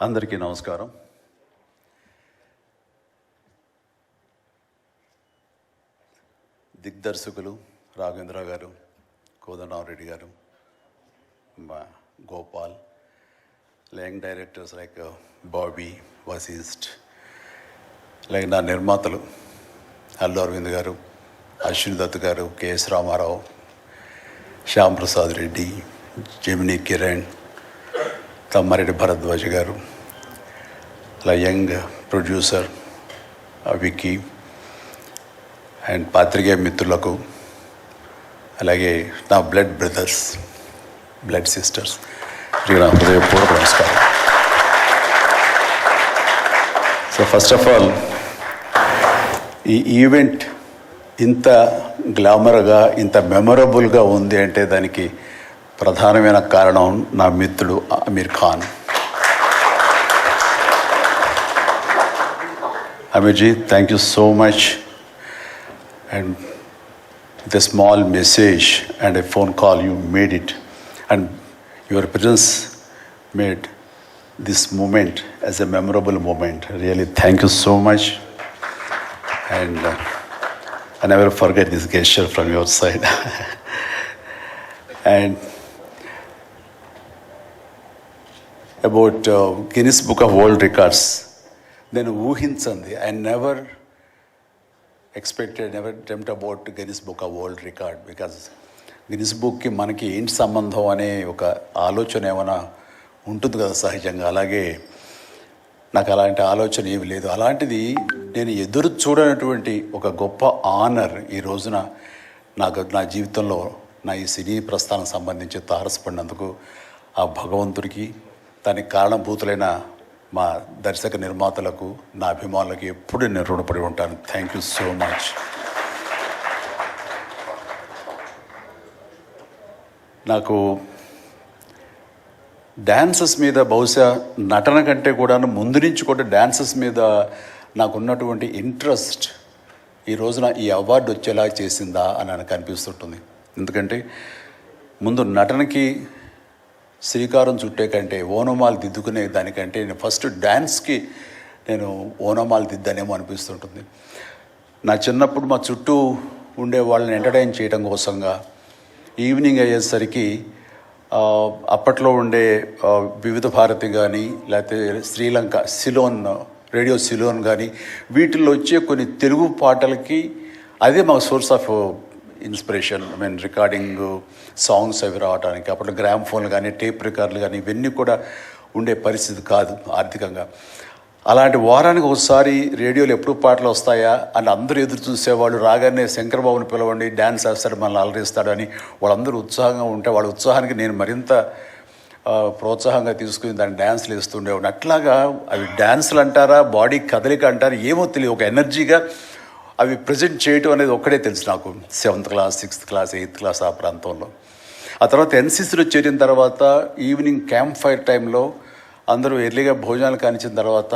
అందరికీ నమస్కారం. దిగ్దర్శకులు రాఘవేంద్ర గారు, కోదండరామరెడ్డి గారు, Gopal, young directors like Bobby, Vasishta, like నా నిర్మాతలు అల్లు అరవింద్ గారు, అశ్విని దత్ గారు, కెఎస్ రామారావు, శ్యామ్ ప్రసాద్ రెడ్డి, జెమినీ కిరణ్, తమ్మారెడ్డి భరద్వాజ్ గారు, అలా యంగ్ ప్రొడ్యూసర్ విక్కీ అండ్ పాత్రికేయ మిత్రులకు, అలాగే నా బ్లడ్ బ్రదర్స్, బ్లడ్ సిస్టర్స్, నా హృదయపూర్వక నమస్కారం. సో ఫస్ట్ ఆఫ్ ఆల్ ఈ ఈవెంట్ ఇంత గ్లామర్గా, ఇంత మెమొరబుల్గా ఉంది అంటే దానికి ప్రధానమైన కారణం నా మిత్రుడు Aamir Khan. Aamirji, thank you so much. And with a small message and a phone call, you made it. And your presence made this moment as a memorable moment. Really, thank you so much. And I never forget this gesture from your side. And about Guinness Book of World Records, then ఊహించండి. I never expected, never dreamt about Guinness Book of World Record, because Guinness బుక్కి మనకి ఏంటి సంబంధం అనే ఒక ఆలోచన ఏమైనా ఉంటుంది కదా సహజంగా. అలాగే నాకు అలాంటి ఆలోచన ఏమి లేదు. అలాంటిది నేను ఎదురు చూడనటువంటి ఒక గొప్ప ఆనర్ ఈ రోజున నా జీవితంలో నా ఈ సినీ ప్రస్థానం సంబంధించి తారసపడినందుకు ఆ భగవంతుడికి, దానికి కారణభూతులైన మా దర్శక నిర్మాతలకు, నా అభిమానులకు ఎప్పుడు నేను రుణపడి ఉంటాను. Thank you so much. నాకు డ్యాన్సెస్ మీద, బహుశా నటన కంటే కూడా ముందు నుంచి కూడా డ్యాన్సెస్ మీద నాకున్నటువంటి ఇంట్రెస్ట్ ఈ రోజున ఈ అవార్డు వచ్చేలా చేసిందా అని నాకు అనిపిస్తుంటుంది. ఎందుకంటే ముందు నటనకి శ్రీకారం చుట్టే కంటే, ఓనమాలు దిద్దుకునే దానికంటే నేను ఫస్ట్ డ్యాన్స్కి నేను ఓనమాలు దిద్దానేమో అనిపిస్తుంటుంది. నా చిన్నప్పుడు మా చుట్టూ ఉండే వాళ్ళని ఎంటర్టైన్ చేయడం కోసంగా ఈవినింగ్ అయ్యేసరికి అప్పట్లో ఉండే వివిధ భారతి కానీ, లేకపోతే శ్రీలంక సిలోన్, రేడియో సిలోన్ కానీ, వీటిల్లో వచ్చే కొన్ని తెలుగు పాటలకి అదే మా source of inspiration. Recording songs అవి రావడానికి అప్పట్లో గ్రామ్ ఫోన్లు కానీ, టేప్ రికార్డులు కానీ ఇవన్నీ కూడా ఉండే పరిస్థితి కాదు ఆర్థికంగా. అలాంటి వారానికి ఒకసారి రేడియోలో ఎప్పుడు పాటలు వస్తాయా అని అందరూ ఎదురు చూసేవాళ్ళు. రాగానే శంకర్బాబుని పిలవండి, డ్యాన్స్ వేస్తాడు, మనల్ని అలరిస్తాడు అని వాళ్ళందరూ ఉత్సాహంగా ఉంటే, వాళ్ళ ఉత్సాహానికి నేను మరింత ప్రోత్సాహంగా తీసుకుని దాన్ని డ్యాన్స్లు వేస్తుండేవాడిని. అట్లాగా అవి డ్యాన్సులు అంటారా, బాడీ కదలిక అంటారా ఏమో తెలియదు, ఒక ఎనర్జీగా అవి ప్రజెంట్ చేయటం అనేది ఒక్కడే తెలుసు నాకు. 7th class, 6th class, 8th class ఆ ప్రాంతంలో. ఆ తర్వాత ఎన్సీసీలో చేరిన తర్వాత ఈవినింగ్ క్యాంప్ ఫైర్ టైంలో అందరూ ఎర్లీగా భోజనాలు కానిచ్చిన తర్వాత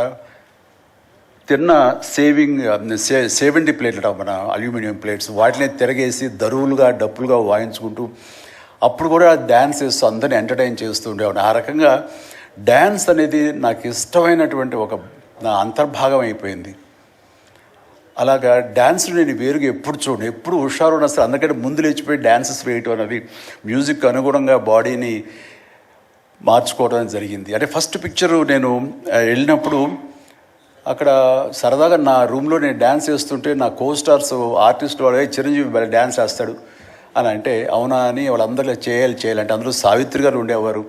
తిన్న 70 ప్లేట్లు మన అల్యూమినియం ప్లేట్స్, వాటిని తిరగేసి దరువులుగా, డప్పులుగా వాయించుకుంటూ అప్పుడు కూడా డ్యాన్స్ వేస్తూ అందరినీ ఎంటర్టైన్ చేస్తూ ఉండేవాడు. ఆ రకంగా డ్యాన్స్ అనేది నాకు ఇష్టమైనటువంటి ఒక నా అంతర్భాగం అయిపోయింది. అలాగా డ్యాన్స్లు నేను వేరుగా ఎప్పుడు చూడను, ఎప్పుడు హుషారు అసలు. అందుకంటే ముందు లేచిపోయి డ్యాన్సెస్ వేయటం అనేది మ్యూజిక్ అనుగుణంగా బాడీని మార్చుకోవడం జరిగింది. అంటే ఫస్ట్ పిక్చరు నేను వెళ్ళినప్పుడు అక్కడ సరదాగా నా రూమ్లో నేను డ్యాన్స్ వేస్తుంటే నా కో స్టార్స్ ఆర్టిస్ట్ వాళ్ళు చిరంజీవి డ్యాన్స్ వేస్తాడు అని అంటే అవునా అని వాళ్ళందరూ చేయాలంటే అందులో సావిత్రి గారు ఉండేవారు,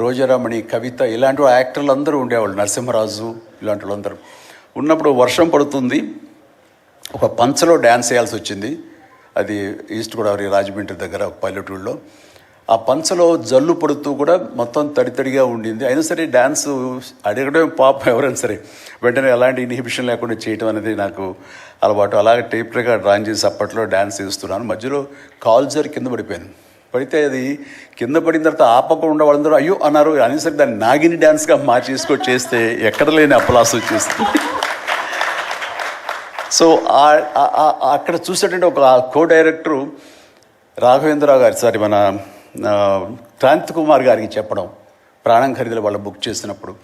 రోజారమణి, కవిత, ఇలాంటి యాక్టర్లు అందరూ ఉండేవాళ్ళు, నరసింహరాజు, ఇలాంటి వాళ్ళందరూ ఉన్నప్పుడు వర్షం పడుతుంది. ఒక పంచలో డ్యాన్స్ చేయాల్సి వచ్చింది. అది ఈస్ట్ గోదావరి రాజమండ్రి దగ్గర ఒక పల్లెటూళ్ళలో. ఆ పంచలో జల్లు పడుతూ కూడా మొత్తం తడితడిగా ఉండింది. అయినా సరే డ్యాన్స్ అడగడం పాపం ఎవరైనా సరే వెంటనే ఎలాంటి ఇన్హిబిషన్ లేకుండా చేయటం అనేది నాకు అలవాటు. అలాగే టేప్ రికార్డ్ రాన్ చేసి అప్పట్లో డ్యాన్స్ చేస్తున్నాను. మధ్యలో కాల్ జారి కింద పడిపోయాను. పడితే అది కింద పడిన తర్వాత ఆపకుండా వాళ్ళందరూ అయ్యో అన్నారు. అనేసరికి దాన్ని నాగిని డ్యాన్స్గా మార్చేసుకొని చేస్తే ఎక్కడ లేని అప్పలాస్ వచ్చేస్తుంది. సో అక్కడ చూసేటంటే ఒక కో డైరెక్టరు రాఘవేంద్రరావు గారు, సారీ మన క్రాంతి కుమార్ గారికి చెప్పడం, ప్రాణం ఖరీదులు వాళ్ళు బుక్ చేసినప్పుడు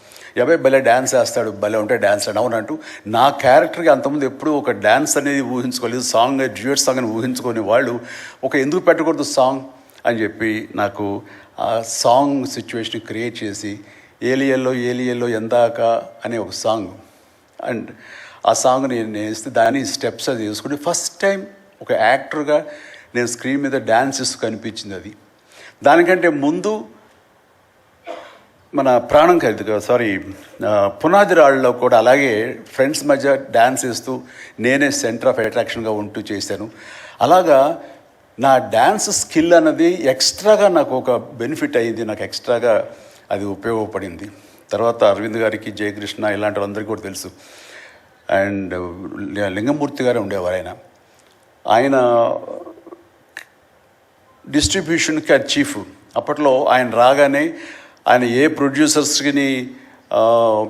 ఎవై భలే డ్యాన్స్ వేస్తాడు, భలే ఉంటే డ్యాన్స్ అని అవునంటూ నా క్యారెక్టర్కి అంతకుముందు ఎప్పుడూ ఒక డ్యాన్స్ అనేది ఊహించుకోలేదు, సాంగ్ డ్యూయట్ సాంగ్ అని ఊహించుకొని వాళ్ళు ఒక ఎందుకు పెట్టకూడదు సాంగ్ అని చెప్పి నాకు ఆ సాంగ్ సిచ్యువేషన్ క్రియేట్ చేసి ఏలియల్లో ఎందాక అనే ఒక సాంగ్ అండ్ ఆ సాంగ్ నేను వేస్తే దాని స్టెప్స్ అది వేసుకుని ఫస్ట్ టైం ఒక యాక్టర్గా నేను స్క్రీన్ మీద డ్యాన్స్ చేస్తూ కనిపించింది. అది దానికంటే ముందు మన ప్రాణం ఖరీదు పునాది రాళ్ళలో కూడా అలాగే ఫ్రెండ్స్ మధ్య డ్యాన్స్ వేస్తూ నేనే సెంటర్ ఆఫ్ అట్రాక్షన్గా ఉంటూ చేశాను. అలాగా నా డ్యాన్స్ స్కిల్ అన్నది ఎక్స్ట్రాగా నాకు ఒక బెనిఫిట్ అయ్యింది, నాకు ఎక్స్ట్రాగా అది ఉపయోగపడింది. తర్వాత అరవింద్ గారికి, జయకృష్ణ ఇలాంటి వాళ్ళందరికీ కూడా తెలుసు. అండ్ లింగమూర్తి గారే ఉండేవారు. ఆయన డిస్ట్రిబ్యూషన్కి చీఫ్. అప్పట్లో ఆయన రాగానే ఆయన ఏ ప్రొడ్యూసర్స్ని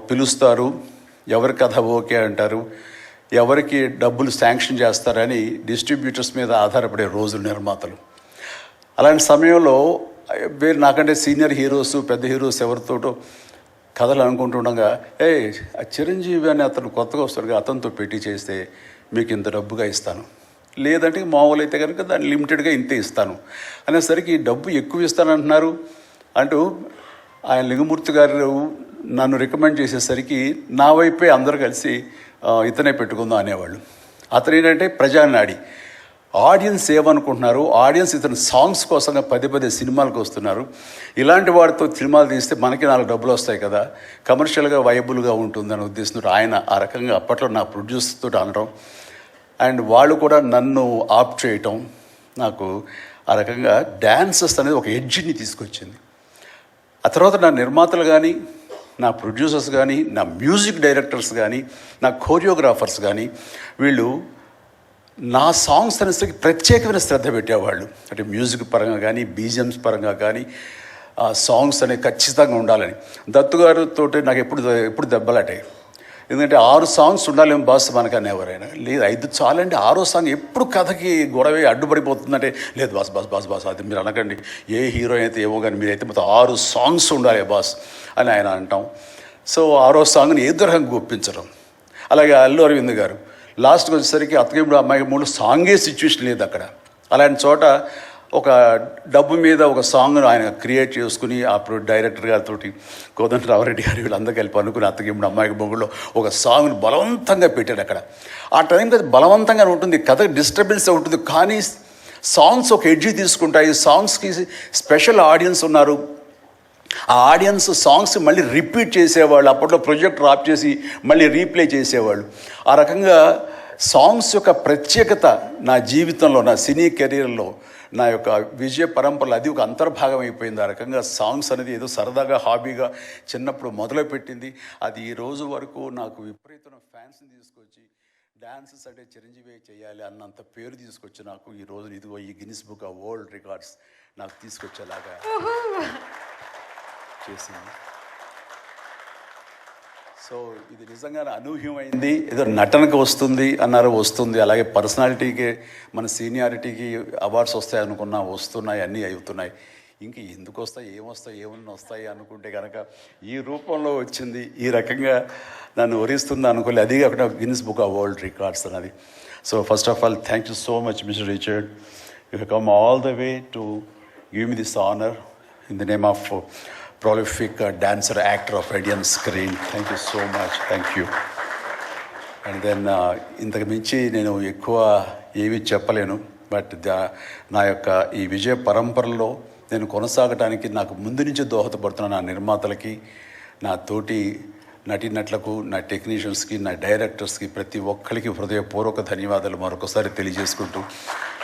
పిలుస్తారు, ఎవరి కథ ఓకే అంటారు, ఎవరికి డబ్బులు శాంక్షన్ చేస్తారని డిస్ట్రిబ్యూటర్స్ మీద ఆధారపడే రోజులు నిర్మాతలు. అలాంటి సమయంలో వేరు నాకంటే సీనియర్ హీరోస్, పెద్ద హీరోస్ ఎవరితోటో కథలు అనుకుంటుండగా చిరంజీవి అని అతను కొత్తగా వస్తాడుగా, అతనితో పెట్టి చేస్తే మీకు ఇంత డబ్బుగా ఇస్తాను, లేదంటే మామూలు అయితే కనుక దాన్ని లిమిటెడ్గా ఇంతే ఇస్తాను అనేసరికి డబ్బు ఎక్కువ ఇస్తానంటున్నారు అంటూ ఆయన లింగమూర్తి గారు నన్ను రికమెండ్ చేసేసరికి నా వైపే అందరూ కలిసి ఇతనే పెట్టుకుందాం అనేవాళ్ళు. అతను ఏంటంటే ప్రజానాడి, ఆడియన్స్ ఏమనుకుంటున్నారు, ఆడియన్స్ ఇతను సాంగ్స్ కోసంగా పదే సినిమాలకు వస్తున్నారు, ఇలాంటి వాడితో సినిమాలు తీస్తే మనకి 4 డబ్బులు వస్తాయి కదా, కమర్షియల్గా వైబుల్గా ఉంటుందని ఉద్దేశంతో ఆయన ఆ రకంగా అప్పట్లో నా ప్రొడ్యూసర్తో అనడం అండ్ వాళ్ళు కూడా నన్ను ఆప్ చేయటం నాకు ఆ రకంగా డ్యాన్సెస్ అనేది ఒక ఎడ్జిని తీసుకొచ్చింది. ఆ తర్వాత నా నిర్మాతలు కానీ, నా ప్రొడ్యూసర్స్ కానీ, నా మ్యూజిక్ డైరెక్టర్స్ కానీ, నా కోరియోగ్రాఫర్స్ కానీ వీళ్ళు నా సాంగ్స్ అనేసరికి ప్రత్యేకమైన శ్రద్ధ పెట్టేవాళ్ళు. అంటే మ్యూజిక్ పరంగా కానీ, బీజిఎమ్స్ పరంగా కానీ ఆ సాంగ్స్ అనేవి ఖచ్చితంగా ఉండాలని. దత్తు గారితో నాకు ఎప్పుడు దెబ్బలాటాయి. ఎందుకంటే 6 సాంగ్స్ ఉండాలేమో బాస్ మనకు అనేవారైనా, లేదు 5 చాలండి, 6వ సాంగ్ ఎప్పుడు కథకి గొడవే అడ్డుపడిపోతుందంటే, లేదు బాస్ అది మీరు అనకండి, ఏ హీరో అయితే ఏమో కానీ మీరైతే మొత్తం 6 సాంగ్స్ ఉండాలి బాస్ అని ఆయన అంటాం. సో 6వ సాంగ్ని ఏదో రకంగా ఒప్పించడం. అలాగే అల్లు అరవింద్ గారు లాస్ట్కి వచ్చేసరికి అత్తగేముడు అమ్మాయి మూడు సాంగే సిచ్యువేషన్ లేదు అక్కడ. అలాంటి చోట ఒక డబ్బు మీద ఒక సాంగ్ను ఆయన క్రియేట్ చేసుకుని అప్పుడు డైరెక్టర్ గారితో కోదండరామరెడ్డి గారు వీళ్ళందరూ కలిపి అనుకుని అత్తగేముడు అమ్మాయికి మొగుళ్ళు ఒక సాంగ్ని బలవంతంగా పెట్టాడు అక్కడ. ఆ టైంకి అది బలవంతంగా ఉంటుంది, కథ డిస్టర్బెన్స్ ఉంటుంది, కానీ సాంగ్స్ ఒక ఎడ్జి తీసుకుంటాయి. సాంగ్స్కి స్పెషల్ ఆడియన్స్ ఉన్నారు. ఆ ఆడియన్స్ సాంగ్స్ మళ్ళీ రిపీట్ చేసేవాళ్ళు. అప్పట్లో ప్రొజెక్టర్ ఆఫ్ చేసి మళ్ళీ రీప్లే చేసేవాళ్ళు. ఆ రకంగా సాంగ్స్ యొక్క ప్రత్యేకత నా జీవితంలో, నా సినీ కెరీర్లో, నా యొక్క విజయ పరంపరలో అది ఒక అంతర్భాగం అయిపోయింది. ఆ రకంగా సాంగ్స్ అనేది ఏదో సరదాగా హాబీగా చిన్నప్పుడు మొదలుపెట్టింది. అది ఈ రోజు వరకు నాకు విపరీతమైన ఫ్యాన్స్ని తీసుకొచ్చి డ్యాన్సెస్ అంటే చిరంజీవి చేయాలి అన్నంత పేరు తీసుకొచ్చి నాకు ఈ రోజు ఇదిగో ఈ Guinness book of world records నాకు తీసుకొచ్చేలాగా చేసింది. సో ఇది నిజంగా అనూహ్యమైంది. ఏదో నటనకు వస్తుంది అన్నారు, వస్తుంది. అలాగే పర్సనాలిటీకి, మన సీనియారిటీకి అవార్డ్స్ వస్తాయి అనుకున్నా, వస్తున్నాయి, అన్నీ అవుతున్నాయి. ఇంక ఎందుకు వస్తాయి, ఏమన్నా వస్తాయి అనుకుంటే కనుక ఈ రూపంలో వచ్చింది. ఈ రకంగా నన్ను వరిస్తుంది అనుకోలేదు. అది కాకుండా Guinness book of world records అన్నది. So first of all thank you so much mister Richard. You have come all the way to give me this honour in the name of prolific dancer, actor of Indian screen. Thank you so much. Thank you. And then ఇంతకు మించి నేను ఎక్కువ ఏమీ చెప్పలేను. But నా యొక్క ఈ విజయ పరంపరలో నేను కొనసాగటానికి నాకు ముందు నుంచి దోహదపడుతున్న నా నిర్మాతలకి, నా తోటి నటీనటులకు, నా టెక్నీషియన్స్కి, నా డైరెక్టర్స్కి, ప్రతి ఒక్కరికి హృదయపూర్వక ధన్యవాదాలు మరొకసారి తెలియజేసుకుంటూ